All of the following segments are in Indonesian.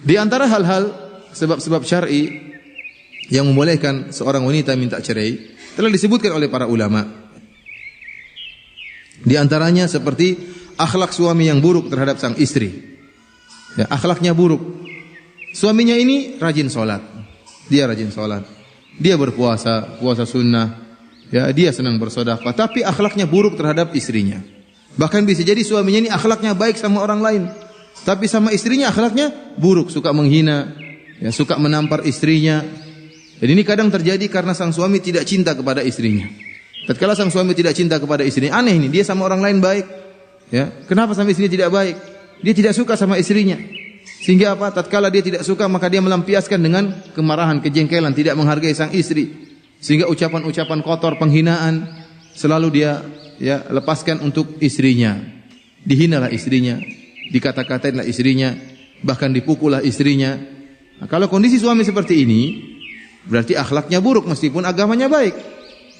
Di antara hal-hal sebab-sebab syar'i yang membolehkan seorang wanita minta cerai telah disebutkan oleh para ulama. Di antaranya seperti akhlak suami yang buruk terhadap sang istri. Ya, akhlaknya buruk. Suaminya ini rajin sholat. Dia rajin sholat. Dia berpuasa, puasa sunnah. Ya, dia senang bersedekah, tapi akhlaknya buruk terhadap istrinya. Bahkan bisa jadi suaminya ini akhlaknya baik sama orang lain, tapi sama istrinya akhlaknya buruk, suka menghina, ya, suka menampar istrinya. Dan ini kadang terjadi karena sang suami tidak cinta kepada istrinya. Tatkala sang suami tidak cinta kepada istrinya, aneh ini, dia sama orang lain baik. Ya, kenapa sama istrinya tidak baik? Dia tidak suka sama istrinya. Sehingga apa? Tatkala dia tidak suka, maka dia melampiaskan dengan kemarahan, kejengkelan, tidak menghargai sang istri. Sehingga ucapan-ucapan kotor, penghinaan selalu dia ya lepaskan untuk istrinya. Dihinalah istrinya, dikata-katainlah istrinya, bahkan dipukullah istrinya. Nah, kalau kondisi suami seperti ini, berarti akhlaknya buruk meskipun agamanya baik.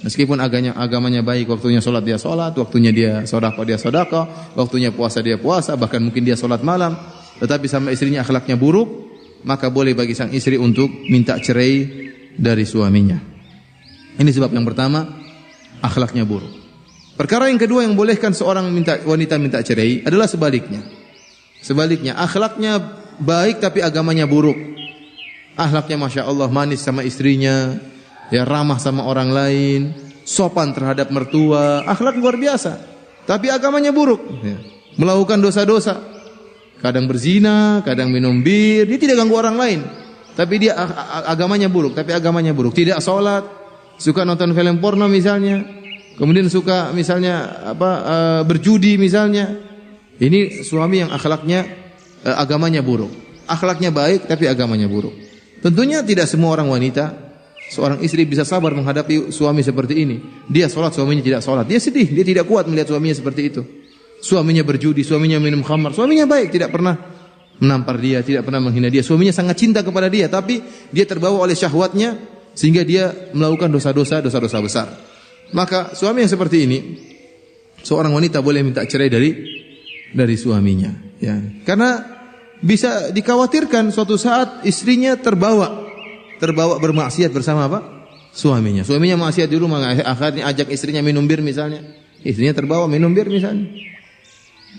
Meskipun agamanya baik, waktunya sholat dia sholat, waktunya dia sedekah, waktunya puasa dia puasa, bahkan mungkin dia sholat malam. Tetapi sama istrinya akhlaknya buruk, maka boleh bagi sang istri untuk minta cerai dari suaminya. Ini sebab yang pertama, akhlaknya buruk. Perkara yang kedua yang bolehkan seorang wanita minta cerai adalah sebaliknya. Sebaliknya, akhlaknya baik tapi agamanya buruk. Akhlaknya Masya Allah manis sama istrinya, ya ramah sama orang lain, sopan terhadap mertua, akhlak luar biasa. Tapi agamanya buruk, ya. Melakukan dosa-dosa, kadang berzina, kadang minum bir, dia tidak ganggu orang lain. Tapi dia agamanya buruk, tidak sholat, suka nonton film porno misalnya, kemudian suka misalnya berjudi misalnya. Ini suami yang akhlaknya agamanya buruk. Akhlaknya baik tapi agamanya buruk. Tentunya tidak semua orang wanita, seorang istri bisa sabar menghadapi suami seperti ini. Dia sholat, suaminya tidak sholat. Dia sedih, dia tidak kuat melihat suaminya seperti itu. Suaminya berjudi, suaminya minum khamar. Suaminya baik, tidak pernah menampar dia, tidak pernah menghina dia. Suaminya sangat cinta kepada dia, tapi dia terbawa oleh syahwatnya sehingga dia melakukan dosa-dosa besar. Maka suami yang seperti ini, seorang wanita boleh minta cerai dari suaminya, ya. Karena bisa dikhawatirkan suatu saat istrinya terbawa bermaksiat bersama apa? Suaminya. Suaminya maksiat di rumah, akhirnya ajak istrinya minum bir misalnya. Istrinya terbawa minum bir misalnya.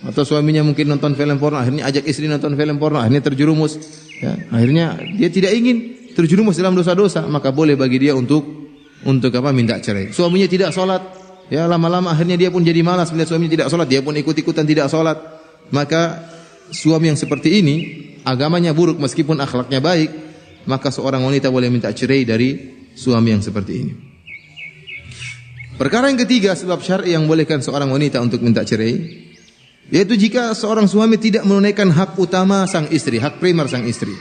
Atau suaminya mungkin nonton film porno, akhirnya ajak istri nonton film porno, akhirnya terjerumus. Ya, akhirnya dia tidak ingin terjerumus dalam dosa-dosa, maka boleh bagi dia untuk minta cerai. Suaminya tidak sholat, ya lama-lama akhirnya dia pun jadi malas melihat suaminya tidak sholat, dia pun ikut-ikutan tidak sholat. Maka suami yang seperti ini agamanya buruk meskipun akhlaknya baik, maka seorang wanita boleh minta cerai dari suami yang seperti ini. Perkara yang ketiga, sebab syar'i yang bolehkan seorang wanita untuk minta cerai, yaitu jika seorang suami tidak menunaikan hak utama sang istri, hak primer sang istri.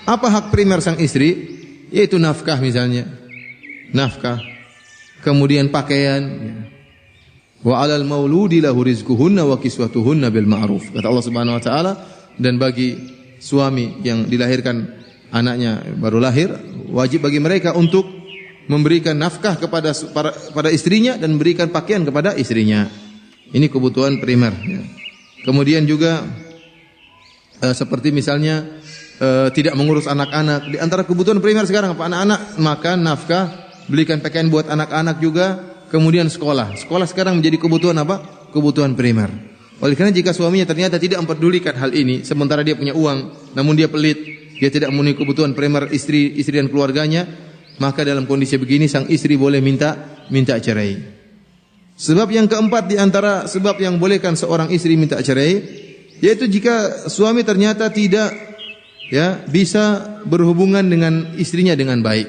Apa hak primer sang istri? Yaitu nafkah misalnya. Nafkah, kemudian pakaian. Wa 'alal mauludi lahu rizquhunna wa kiswatuhunna bil ma'ruf. Kata Allah Subhanahu wa taala, dan bagi suami yang dilahirkan anaknya baru lahir, wajib bagi mereka untuk memberikan nafkah kepada istrinya dan memberikan pakaian kepada istrinya. Ini kebutuhan primer, ya. Kemudian juga seperti misalnya tidak mengurus anak-anak. Di antara kebutuhan primer sekarang apa? Anak-anak makan, nafkah, belikan pakaian buat anak-anak juga, kemudian sekolah. Sekolah sekarang menjadi kebutuhan apa? Kebutuhan primer. Oleh karena jika suaminya ternyata tidak mempedulikan hal ini, sementara dia punya uang, namun dia pelit, dia tidak memenuhi kebutuhan primer istri dan keluarganya, maka dalam kondisi begini sang istri boleh minta cerai. Sebab yang keempat di antara sebab yang bolehkan seorang istri minta cerai, yaitu jika suami ternyata tidak bisa berhubungan dengan istrinya dengan baik.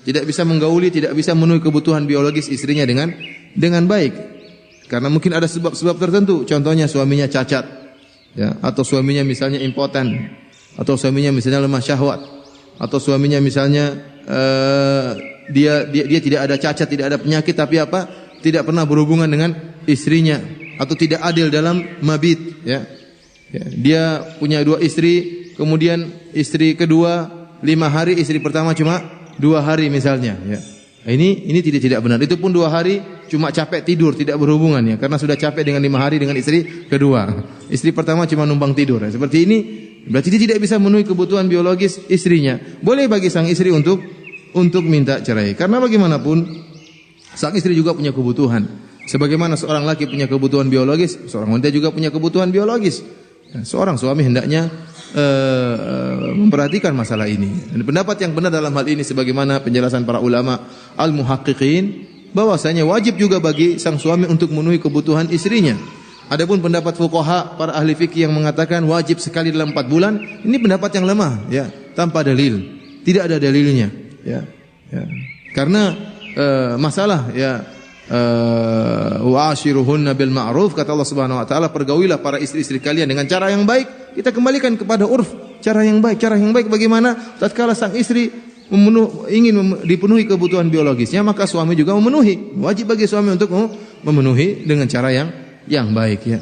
Tidak bisa menggauli, tidak bisa memenuhi kebutuhan biologis istrinya dengan baik. Karena mungkin ada sebab-sebab tertentu, contohnya suaminya cacat, ya, atau suaminya misalnya impoten, atau suaminya misalnya lemah syahwat, atau suaminya misalnya dia tidak ada cacat, tidak ada penyakit, tapi tidak pernah berhubungan dengan istrinya, atau tidak adil dalam mabit, ya. Dia punya 2 istri, kemudian istri kedua 5 hari, istri pertama cuma 2 hari misalnya, ya. Ini tidak benar. Itu pun 2 hari cuma capek tidur, tidak berhubungan, ya, karena sudah capek dengan 5 hari dengan istri kedua. Istri pertama cuma numpang tidur, ya. Seperti ini Berarti dia tidak bisa memenuhi kebutuhan biologis istrinya. Boleh bagi sang istri untuk minta cerai. Karena bagaimanapun sang istri juga punya kebutuhan. Sebagaimana seorang laki punya kebutuhan biologis, seorang wanita juga punya kebutuhan biologis. Seorang suami hendaknya memperhatikan masalah ini. Dan pendapat yang benar dalam hal ini sebagaimana penjelasan para ulama al-muhaqqiqin, bahwasanya wajib juga bagi sang suami untuk memenuhi kebutuhan istrinya. Adapun pendapat fuqaha, para ahli fikih yang mengatakan wajib sekali dalam 4 bulan, ini pendapat yang lemah, ya, tanpa dalil, tidak ada dalilnya, ya. Karena masalah, ya, wa'ashiruhunna bil ma'ruf, kata Allah Subhanahu wa taala, pergaulilah para istri-istri kalian dengan cara yang baik. Kita kembalikan kepada urf, cara yang baik. Cara yang baik bagaimana? Tatkala sang istri ingin dipenuhi kebutuhan biologisnya, maka suami juga memenuhi. Wajib bagi suami untuk memenuhi dengan cara yang baik, ya.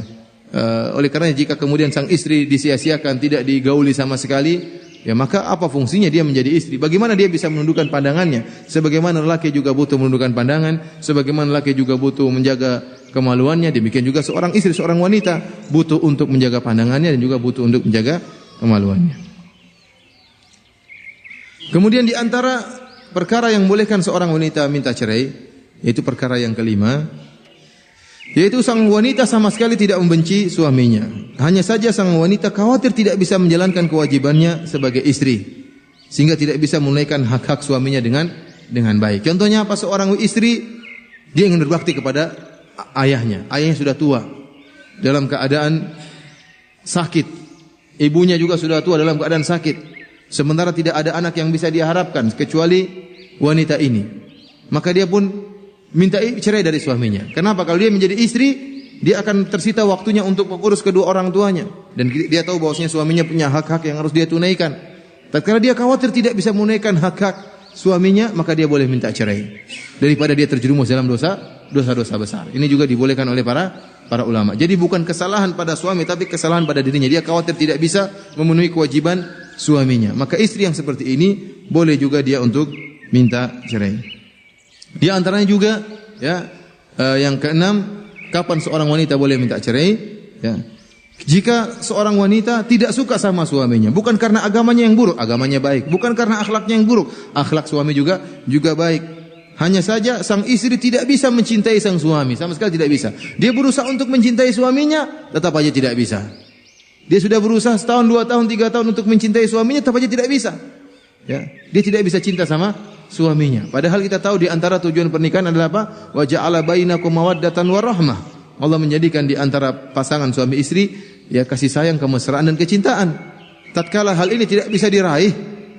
Oleh karena jika kemudian sang istri disia-siakan, tidak digauli sama sekali, ya, maka apa fungsinya dia menjadi istri? Bagaimana dia bisa menundukkan pandangannya? Sebagaimana lelaki juga butuh menundukkan pandangan, sebagaimana lelaki juga butuh menjaga kemaluannya, demikian juga seorang istri, seorang wanita butuh untuk menjaga pandangannya dan juga butuh untuk menjaga kemaluannya. Kemudian di antara perkara yang bolehkan seorang wanita minta cerai, yaitu perkara yang kelima, yaitu sang wanita sama sekali tidak membenci suaminya. Hanya saja sang wanita khawatir tidak bisa menjalankan kewajibannya sebagai istri, sehingga tidak bisa menunaikan hak-hak suaminya dengan baik. Contohnya apa? Seorang istri, dia ingin berbakti kepada ayahnya. Ayahnya sudah tua, dalam keadaan sakit. Ibunya juga sudah tua, dalam keadaan sakit. Sementara tidak ada anak yang bisa dia harapkan kecuali wanita ini. Maka dia pun minta cerai dari suaminya. Kenapa? Kalau dia menjadi istri, dia akan tersita waktunya untuk mengurus kedua orang tuanya. Dan dia tahu bahwasanya suaminya punya hak-hak yang harus dia tunaikan. Tatkala dia khawatir tidak bisa menunaikan hak-hak suaminya, maka dia boleh minta cerai. Daripada dia terjerumus dalam dosa-dosa besar. Ini juga dibolehkan oleh para ulama. Jadi bukan kesalahan pada suami, tapi kesalahan pada dirinya. Dia khawatir tidak bisa memenuhi kewajiban suaminya. Maka istri yang seperti ini boleh juga dia untuk minta cerai. Di antaranya juga, ya, yang keenam, kapan seorang wanita boleh minta cerai? Ya. Jika seorang wanita tidak suka sama suaminya, bukan karena agamanya yang buruk, agamanya baik, bukan karena akhlaknya yang buruk, akhlak suami juga baik. Hanya saja sang istri tidak bisa mencintai sang suami, sama sekali tidak bisa. Dia berusaha untuk mencintai suaminya, tetap aja tidak bisa. Dia sudah berusaha 1 tahun, 2 tahun, 3 tahun untuk mencintai suaminya, tetap aja tidak bisa. Ya, dia tidak bisa cinta sama suaminya. Padahal kita tahu di antara tujuan pernikahan adalah apa? Wa ja'ala bainakum mawaddatan warahmah. Allah menjadikan di antara pasangan suami istri, ya, kasih sayang, kemesraan dan kecintaan. Tatkala hal ini tidak bisa diraih,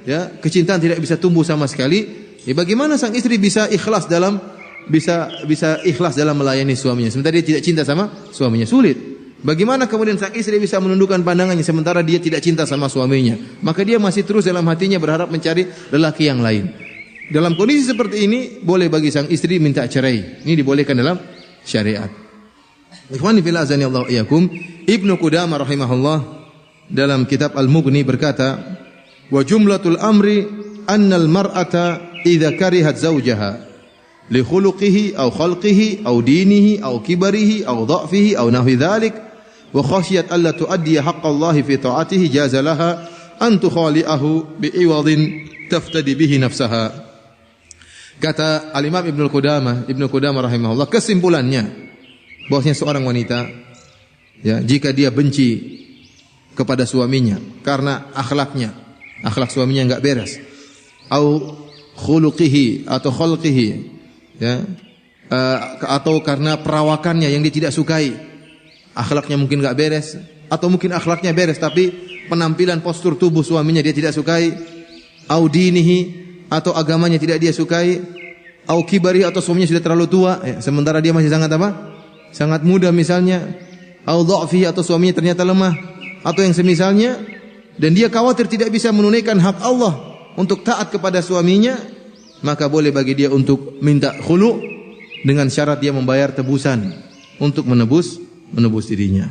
ya, kecintaan tidak bisa tumbuh sama sekali, ya, bagaimana sang istri bisa ikhlas dalam melayani suaminya sementara dia tidak cinta sama suaminya? Sulit. Bagaimana kemudian sang istri bisa menundukkan pandangannya sementara dia tidak cinta sama suaminya? Maka dia masih terus dalam hatinya berharap mencari lelaki yang lain. Dalam kondisi seperti ini, boleh bagi sang istri minta cerai. Ini dibolehkan dalam syariat. Ikhwani fillah azanillahu iyyakum, Ibnu Qudamah rahimahullah dalam kitab Al-Mughni berkata, "Wa jumlatul amri annal mar'ata idza karihat zawjaha li khuluqihi aw khalqihi aw dinihi aw kibarihi aw dha'fihi aw nahwi dzalik wa khashiyat alla tuaddi haqqallahi fi ta'atihi jaza laha an tukhali'ahu bi'iwadin taftadi bihi nafsaha." Kata Al-Imam Ibnu Qudamah rahimahullah, kesimpulannya bahwasanya seorang wanita, ya, jika dia benci kepada suaminya karena akhlak suaminya enggak beres, au khuluqihi atau khalqihi, ya, atau karena perawakannya yang dia tidak sukai, akhlaknya mungkin enggak beres, atau mungkin akhlaknya beres tapi penampilan postur tubuh suaminya dia tidak sukai, au dinihi, atau agamanya tidak dia sukai, au kibari, atau suaminya sudah terlalu tua, ya, sementara dia masih sangat muda misalnya, au dha'fi, atau suaminya ternyata lemah, atau yang semisalnya, dan dia khawatir tidak bisa menunaikan hak Allah untuk taat kepada suaminya, maka boleh bagi dia untuk minta khulu dengan syarat dia membayar tebusan untuk menebus dirinya.